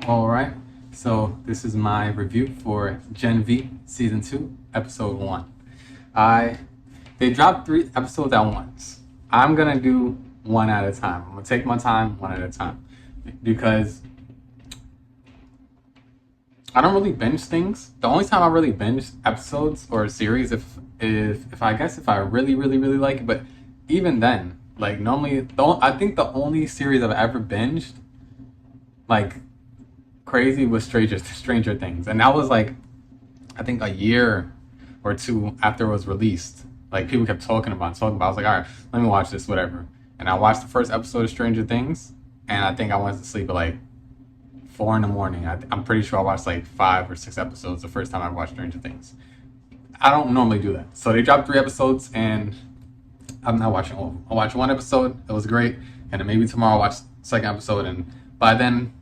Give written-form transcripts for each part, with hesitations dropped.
All right, so this is my review for Gen V Season 2, Episode 1. I They dropped 3 episodes at once. I'm gonna do one at a time. I'm gonna take my time, one at a time, because I don't really binge things. The only time I really binge episodes or a series if I guess if I really like it, but even then, like normally, I think the only series I've ever binged like crazy was Stranger Things, and that was like I think a year or two after it was released. Like people kept talking about. I was like, all right, let me watch this, whatever. And I watched the first episode of Stranger Things, and I think I went to sleep at like 4 in the morning. I'm pretty sure I watched like 5 or 6 episodes the first time I watched Stranger Things. I don't normally do that. So they dropped 3 episodes, and I'm not watching all of them. I'll watch one episode. It was great, and then maybe tomorrow I'll watch the second episode. And by then,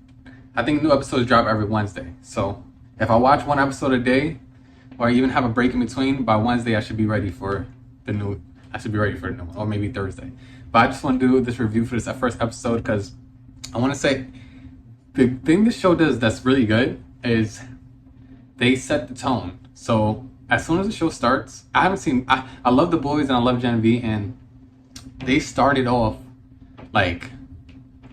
I think new episodes drop every Wednesday. So if I watch one episode a day, or even have a break in between, by Wednesday I should be ready for the new. I should be ready for the new one, or maybe Thursday. But I just want to do this review for this first episode because I want to say the thing this show does that's really good is they set the tone. So as soon as the show starts, I haven't seen. I love The Boys and I love Gen V, and they started off like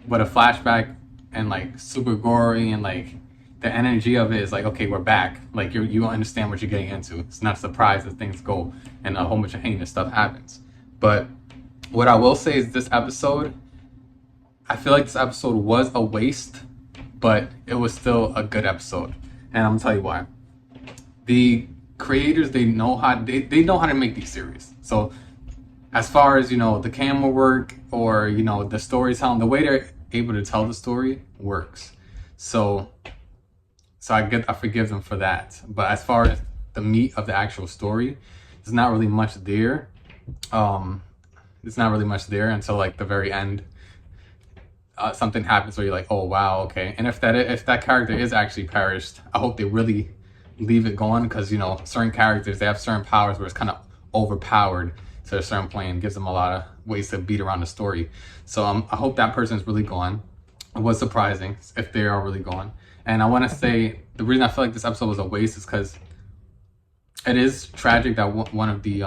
with a flashback and like super gory, and like the energy of it is like, okay, we're back. Like you understand what you're getting into. It's not a surprise that things go and a whole bunch of heinous stuff happens. But what I will say is this episode, I feel like this episode was a waste, but it was still a good episode. And I'm gonna tell you why. The creators, they know how to make these series. So as far as the camera work, or the storytelling, the way they're able to tell the story works. So I forgive them for that. But as far as the meat of the actual story, there's not really much there. It's not really much there until like the very end. Something happens where you're like, oh wow, okay. And if that character is actually perished, I hope they really leave it going, because certain characters, they have certain powers where it's kind of overpowered to a certain point and gives them a lot of ways to beat around the story. So I hope that person is really gone. It was surprising if they are really gone. And I want to say the reason I feel like this episode was a waste is because it is tragic that one of the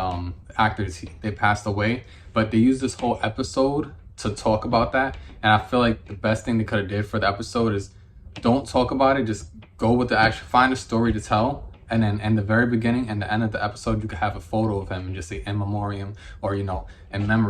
actors, they passed away, but they used this whole episode to talk about that. And I feel like the best thing they could have did for the episode is don't talk about it, just go with the action, find a story to tell, and then in the very beginning and the end of the episode you could have a photo of him and just say in memoriam, or in memory